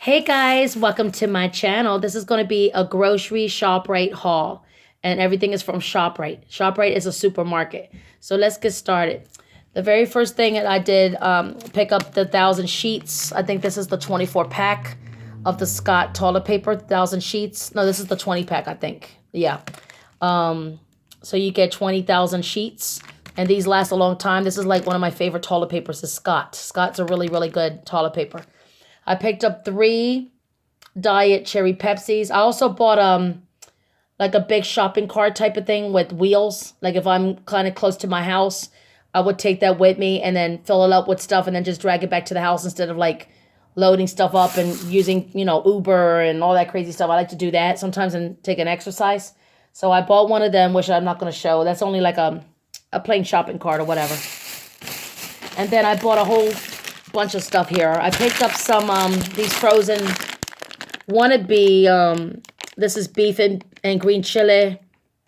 Hey guys, welcome to my channel. This is going to be a grocery ShopRite haul, and everything is from ShopRite. ShopRite is a supermarket. So let's get started. The very first thing that I did, pick up the 1,000 sheets. I think this is the 24 pack of the Scott toilet paper, 1,000 sheets. No, this is the 20 pack, I think. Yeah. So you get 20,000 sheets, and these last a long time. This is like one of my favorite toilet papers is Scott. Scott's a really, really good toilet paper. I picked up 3 diet cherry Pepsis. I also bought like a big shopping cart type of thing with wheels. Like if I'm kind of close to my house, I would take that with me and then fill it up with stuff and then just drag it back to the house instead of like loading stuff up and using, Uber and all that crazy stuff. I like to do that sometimes and take an exercise. So I bought one of them, which I'm not going to show. That's only like a plain shopping cart or whatever. And then I bought a whole bunch of stuff here. I picked up some these frozen wannabe this is beef and green chili,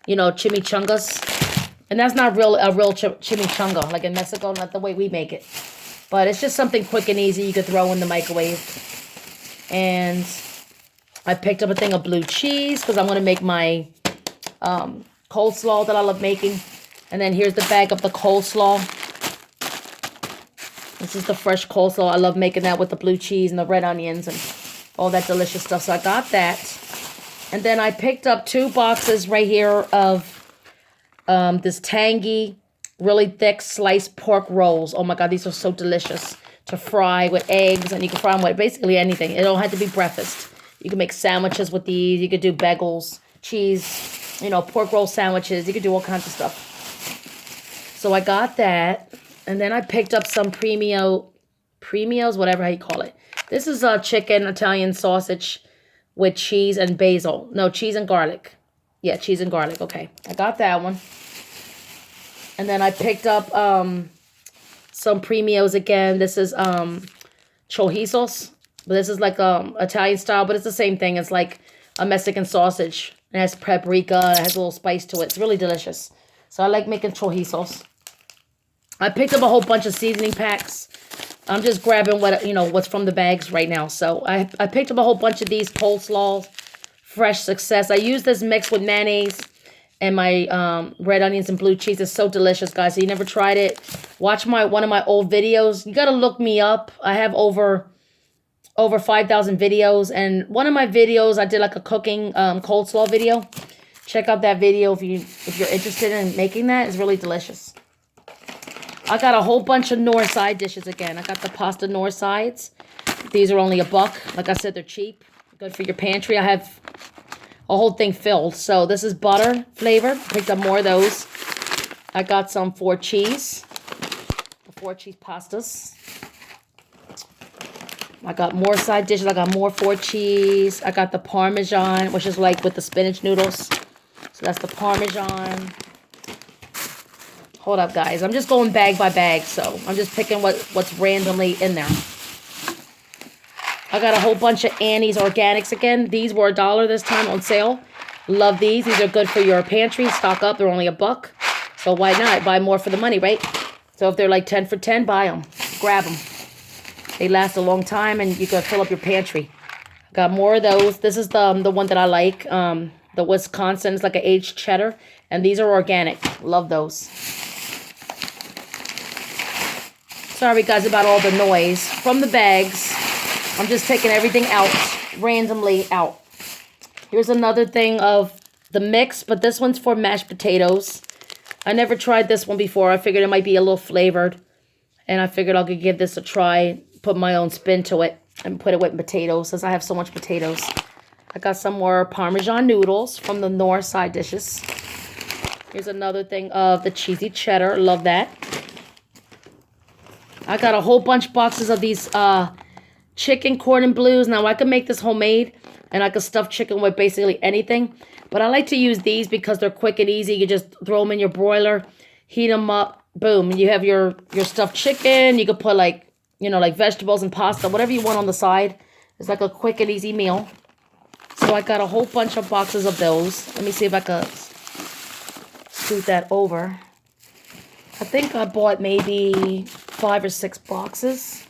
chimichangas. And that's not a real chimichanga like in Mexico, not the way we make it. But it's just something quick and easy you could throw in the microwave. And I picked up a thing of blue cheese because I'm going to make my coleslaw that I love making. And then here's the bag of the coleslaw. This is the fresh coleslaw. I love making that with the blue cheese and the red onions and all that delicious stuff. So I got that. And then I picked up 2 boxes right here of this tangy, really thick sliced pork rolls. Oh my God, these are so delicious to fry with eggs. And you can fry them with basically anything. It don't have to be breakfast. You can make sandwiches with these. You could do bagels, cheese, pork roll sandwiches. You could do all kinds of stuff. So I got that. And then I picked up some premios, whatever how you call it. This is a chicken Italian sausage with cheese and basil. No, cheese and garlic. Yeah, cheese and garlic. Okay, I got that one. And then I picked up some premios again. This is chorizos. But this is like Italian style, but it's the same thing. It's like a Mexican sausage. It has paprika. It has a little spice to it. It's really delicious. So I like making chorizos. I picked up a whole bunch of seasoning packs. I'm just grabbing what's from the bags right now. So I picked up a whole bunch of these coleslaw, fresh success. I use this mix with mayonnaise and my red onions and blue cheese. It's so delicious, guys. So you never tried it, watch one of my old videos. You gotta look me up. I have over 5,000 videos, and one of my videos I did like a cooking coleslaw video. Check out that video if you're interested in making that. It's really delicious. I got a whole bunch of Knorr side dishes again. I got the pasta Knorr sides. These are only $1. Like I said, they're cheap. Good for your pantry. I have a whole thing filled. So this is butter flavored. Picked up more of those. I got some 4 cheese. The 4 cheese pastas. I got more side dishes. I got more 4 cheese. I got the Parmesan, which is like with the spinach noodles. So that's the Parmesan. Hold up, guys. I'm just going bag by bag, so I'm just picking what's randomly in there. I got a whole bunch of Annie's Organics again. These were $1 this time on sale. Love these. These are good for your pantry. Stock up. They're only $1. So why not? Buy more for the money, right? So if they're like 10 for 10, buy them. Grab them. They last a long time, and you can fill up your pantry. Got more of those. This is the one that I like. The Wisconsin. It's like an aged cheddar. And these are organic. Love those. Sorry, guys, about all the noise. From the bags, I'm just taking everything out, randomly out. Here's another thing of the mix, but this one's for mashed potatoes. I never tried this one before. I figured it might be a little flavored, and I figured I could give this a try, put my own spin to it, and put it with potatoes, since I have so much potatoes. I got some more Parmesan noodles from the Knorr side dishes. Here's another thing of the cheesy cheddar. Love that. I got a whole bunch boxes of these chicken cordon bleus. Now, I can make this homemade, and I can stuff chicken with basically anything. But I like to use these because they're quick and easy. You just throw them in your broiler, heat them up, boom. You have your stuffed chicken. You could put like vegetables and pasta, whatever you want on the side. It's like a quick and easy meal. So I got a whole bunch of boxes of those. Let me see if I can scoot that over. I think I bought maybe 5 or 6 boxes.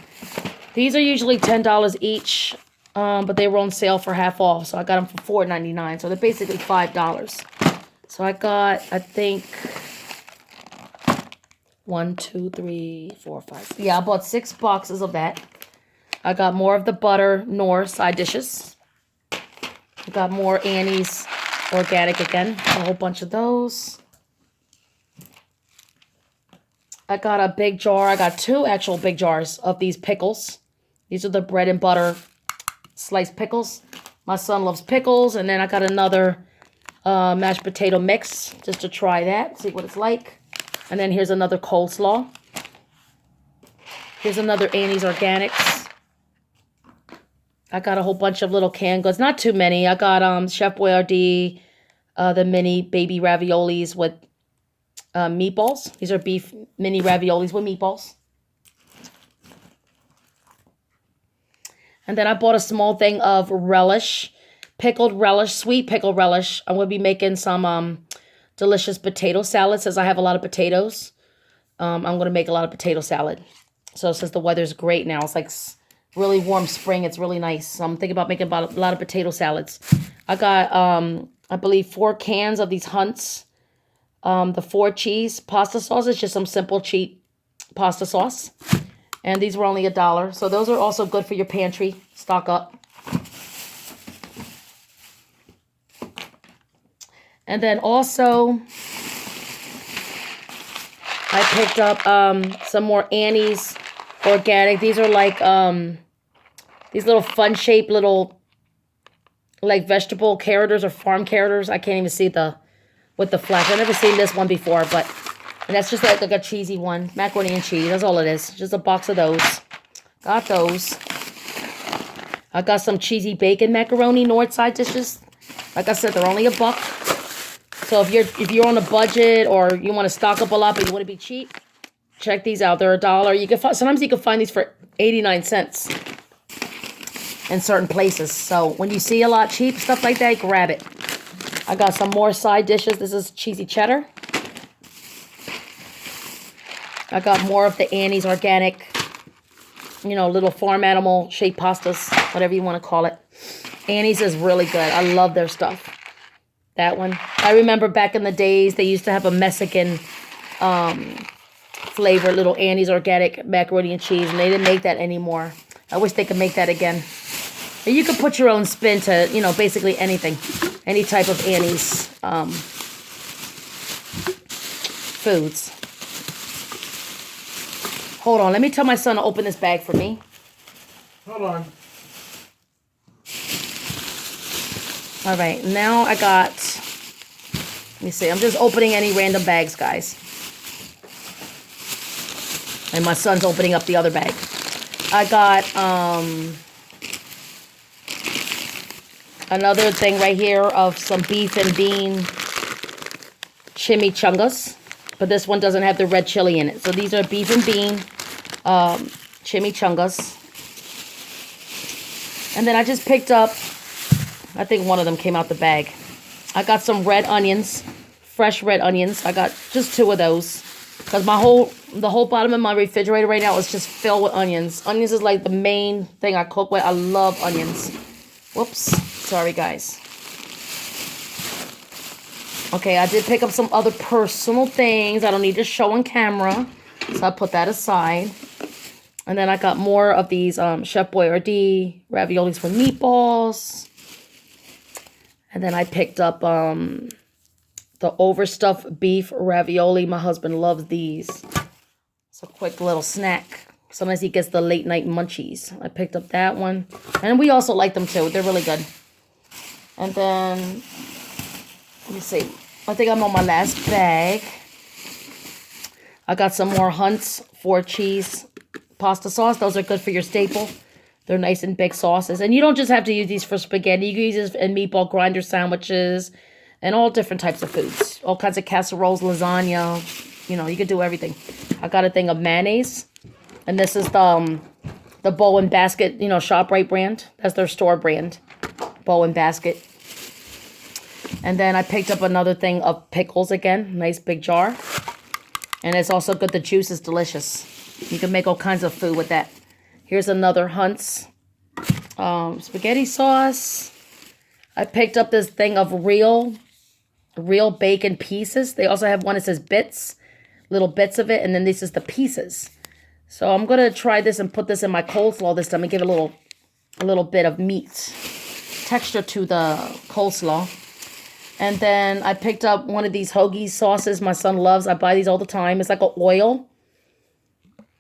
These are usually $10 each. But they were on sale for half off, so I got them for $4.99. So they're basically $5. So I got, I think, 1, 2, 3, 4, 5. Yeah, I bought 6 boxes of that. I got more of the butter Knorr side dishes. I got more Annie's organic again. A whole bunch of those. I got a big jar. I got 2 actual big jars of these pickles. These are the bread and butter sliced pickles. My son loves pickles. And then I got another mashed potato mix just to try that. See what it's like. And then here's another coleslaw. Here's another Annie's Organics. I got a whole bunch of little canned goods. Not too many. I got Chef Boyardee, the mini baby raviolis with meatballs. These are beef mini raviolis with meatballs. And then I bought a small thing of relish, pickled relish, sweet pickled relish. I'm going to be making some delicious potato salad since I have a lot of potatoes. I'm going to make a lot of potato salad. So since the weather's great now, it's like really warm spring. It's really nice. So I'm thinking about making about a lot of potato salads. I got, I believe, 4 cans of these Hunt's, the 4 cheese pasta sauce. It's just some simple, cheap pasta sauce. And these were only $1. So those are also good for your pantry. Stock up. And then also, I picked up some more Annie's Organic. These are like these little fun-shaped little like vegetable carroters or farm carroters. I can't even see with the flesh. I've never seen this one before, but and that's just like a cheesy one. Macaroni and cheese. That's all it is. Just a box of those. Got those. I got some cheesy bacon macaroni North side dishes. Like I said, they're only $1. So if you're on a budget or you want to stock up a lot but you want to be cheap, check these out. They're $1. You can sometimes you can find these for 89 cents in certain places. So when you see a lot cheap stuff like that, grab it. I got some more side dishes. This is cheesy cheddar. I got more of the Annie's Organic, you know, little farm animal shaped pastas, whatever you want to call it. Annie's is really good. I love their stuff. That one. I remember back in the days, they used to have a Mexican flavored little Annie's Organic macaroni and cheese, and they didn't make that anymore. I wish they could make that again. And you could put your own spin to, you know, basically anything. Any type of Annie's foods. Hold on. Let me tell my son to open this bag for me. Hold on. All right. Now I got... Let me see. I'm just opening any random bags, guys. And my son's opening up the other bag. I got another thing right here of some beef and bean chimichangas. But this one doesn't have the red chili in it. So these are beef and bean chimichangas. And then I just picked up, I think one of them came out the bag. I got some red onions, fresh red onions. I got just 2 of those. Because the whole bottom of my refrigerator right now is just filled with onions. Onions is like the main thing I cook with. I love onions. Whoops. Sorry, guys. Okay, I did pick up some other personal things I don't need to show on camera. So I put that aside. And then I got more of these Chef Boyardee raviolis with meatballs. And then I picked up the overstuffed beef ravioli. My husband loves these. It's a quick little snack. Sometimes he gets the late night munchies. I picked up that one. And we also like them too. They're really good. And then... let me see. I think I'm on my last bag. I got some more Hunt's 4 cheese pasta sauce. Those are good for your staple. They're nice and big sauces. And you don't just have to use these for spaghetti. You can use this in meatball grinder sandwiches and all different types of foods. All kinds of casseroles, lasagna. You know, you can do everything. I got a thing of mayonnaise. And this is the Bow and Basket, you know, ShopRite brand. That's their store brand. Bow and Basket. And then I picked up another thing of pickles again. Nice big jar. And it's also good. The juice is delicious. You can make all kinds of food with that. Here's another Hunt's spaghetti sauce. I picked up this thing of real bacon pieces. They also have one that says bits, little bits of it, and then this is the pieces. So I'm gonna try this and put this in my coleslaw this time and give it a little bit of meat texture to the coleslaw. And then I picked up one of these hoagie sauces my son loves. I buy these all the time. It's like an oil.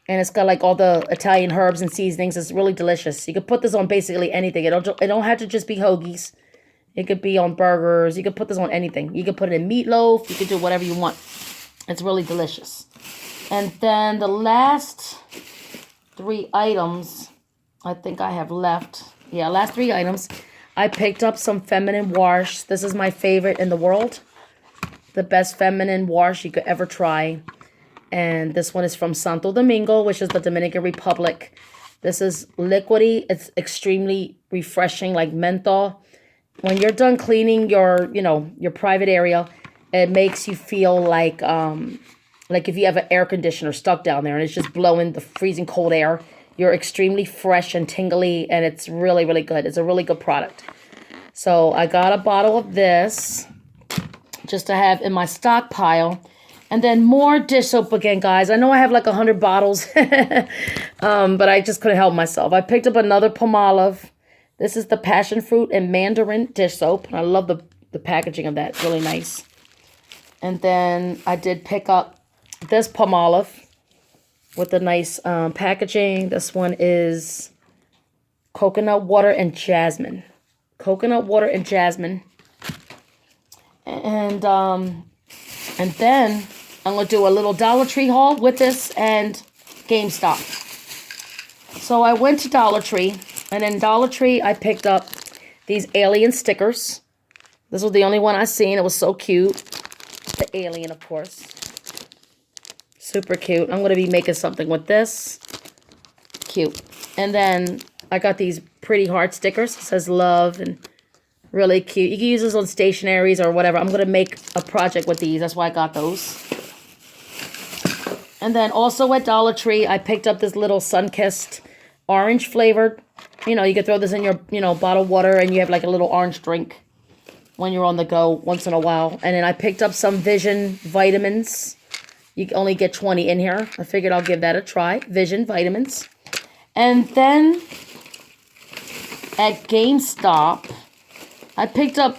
And it's got like all the Italian herbs and seasonings. It's really delicious. You could put this on basically anything. It don't have to just be hoagies. It could be on burgers. You could put this on anything. You could put it in meatloaf. You could do whatever you want. It's really delicious. And then the last 3 items I think I have left. Yeah, last 3 items. I picked up some feminine wash. This is my favorite in the world. The best feminine wash you could ever try. And this one is from Santo Domingo, which is the Dominican Republic. This is liquidy. It's extremely refreshing, like menthol. When you're done cleaning your private area, it makes you feel like if you have an air conditioner stuck down there and it's just blowing the freezing cold air. You're extremely fresh and tingly, and it's really, really good. It's a really good product. So I got a bottle of this just to have in my stockpile. And then more dish soap again, guys. I know I have like 100 bottles, but I just couldn't help myself. I picked up another Palmolive. This is the passion fruit and mandarin dish soap. And I love the packaging of that. It's really nice. And then I did pick up this Palmolive with the nice packaging. This one is coconut water and jasmine. Coconut water and jasmine. And then I'm going to do a little Dollar Tree haul with this and GameStop. So I went to Dollar Tree, and in Dollar Tree I picked up these alien stickers. This was the only one I seen. It was so cute. The alien, of course. Super cute. I'm going to be making something with this. Cute. And then I got these pretty heart stickers. It says love and really cute. You can use this on stationaries or whatever. I'm going to make a project with these. That's why I got those. And then also at Dollar Tree, I picked up this little sun-kissed orange flavored. You know, you could throw this in your, bottled water and you have like a little orange drink when you're on the go once in a while. And then I picked up some Vision vitamins. You can only get 20 in here. I figured I'll give that a try. Vision vitamins. And then at GameStop, I picked up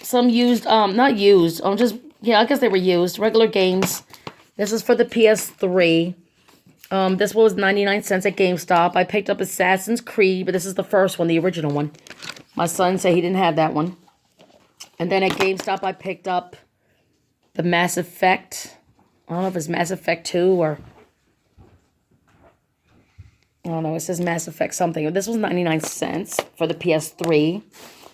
some used, not used, I guess they were used, regular games. This is for the PS3. This one was 99 cents at GameStop. I picked up Assassin's Creed, but this is the first one, the original one. My son said he didn't have that one. And then at GameStop, I picked up the Mass Effect. I don't know if it's Mass Effect 2 or... I don't know, it says Mass Effect something. This was 99 cents for the PS3.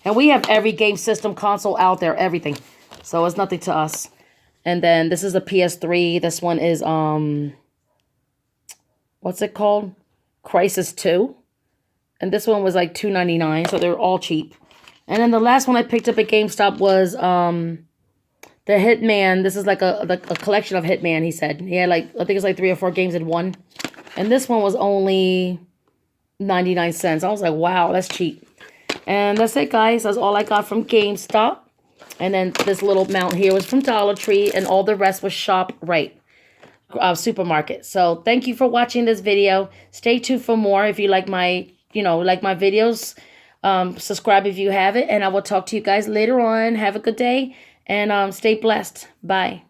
And we have every game system console out there, everything. So it's nothing to us. And then this is the PS3. This one is, what's it called? Crisis 2. And this one was like $2.99, so they're all cheap. And then the last one I picked up at GameStop was the Hitman. This is like a collection of Hitman, he said. He had like, I think it's like 3 or 4 games in one. And this one was only 99 cents. I was like, wow, that's cheap. And that's it, guys. That's all I got from GameStop. And then this little amount here was from Dollar Tree. And all the rest was ShopRite supermarket. So thank you for watching this video. Stay tuned for more if you like my, my videos. Subscribe if you haven't. And I will talk to you guys later on. Have a good day. And stay blessed. Bye.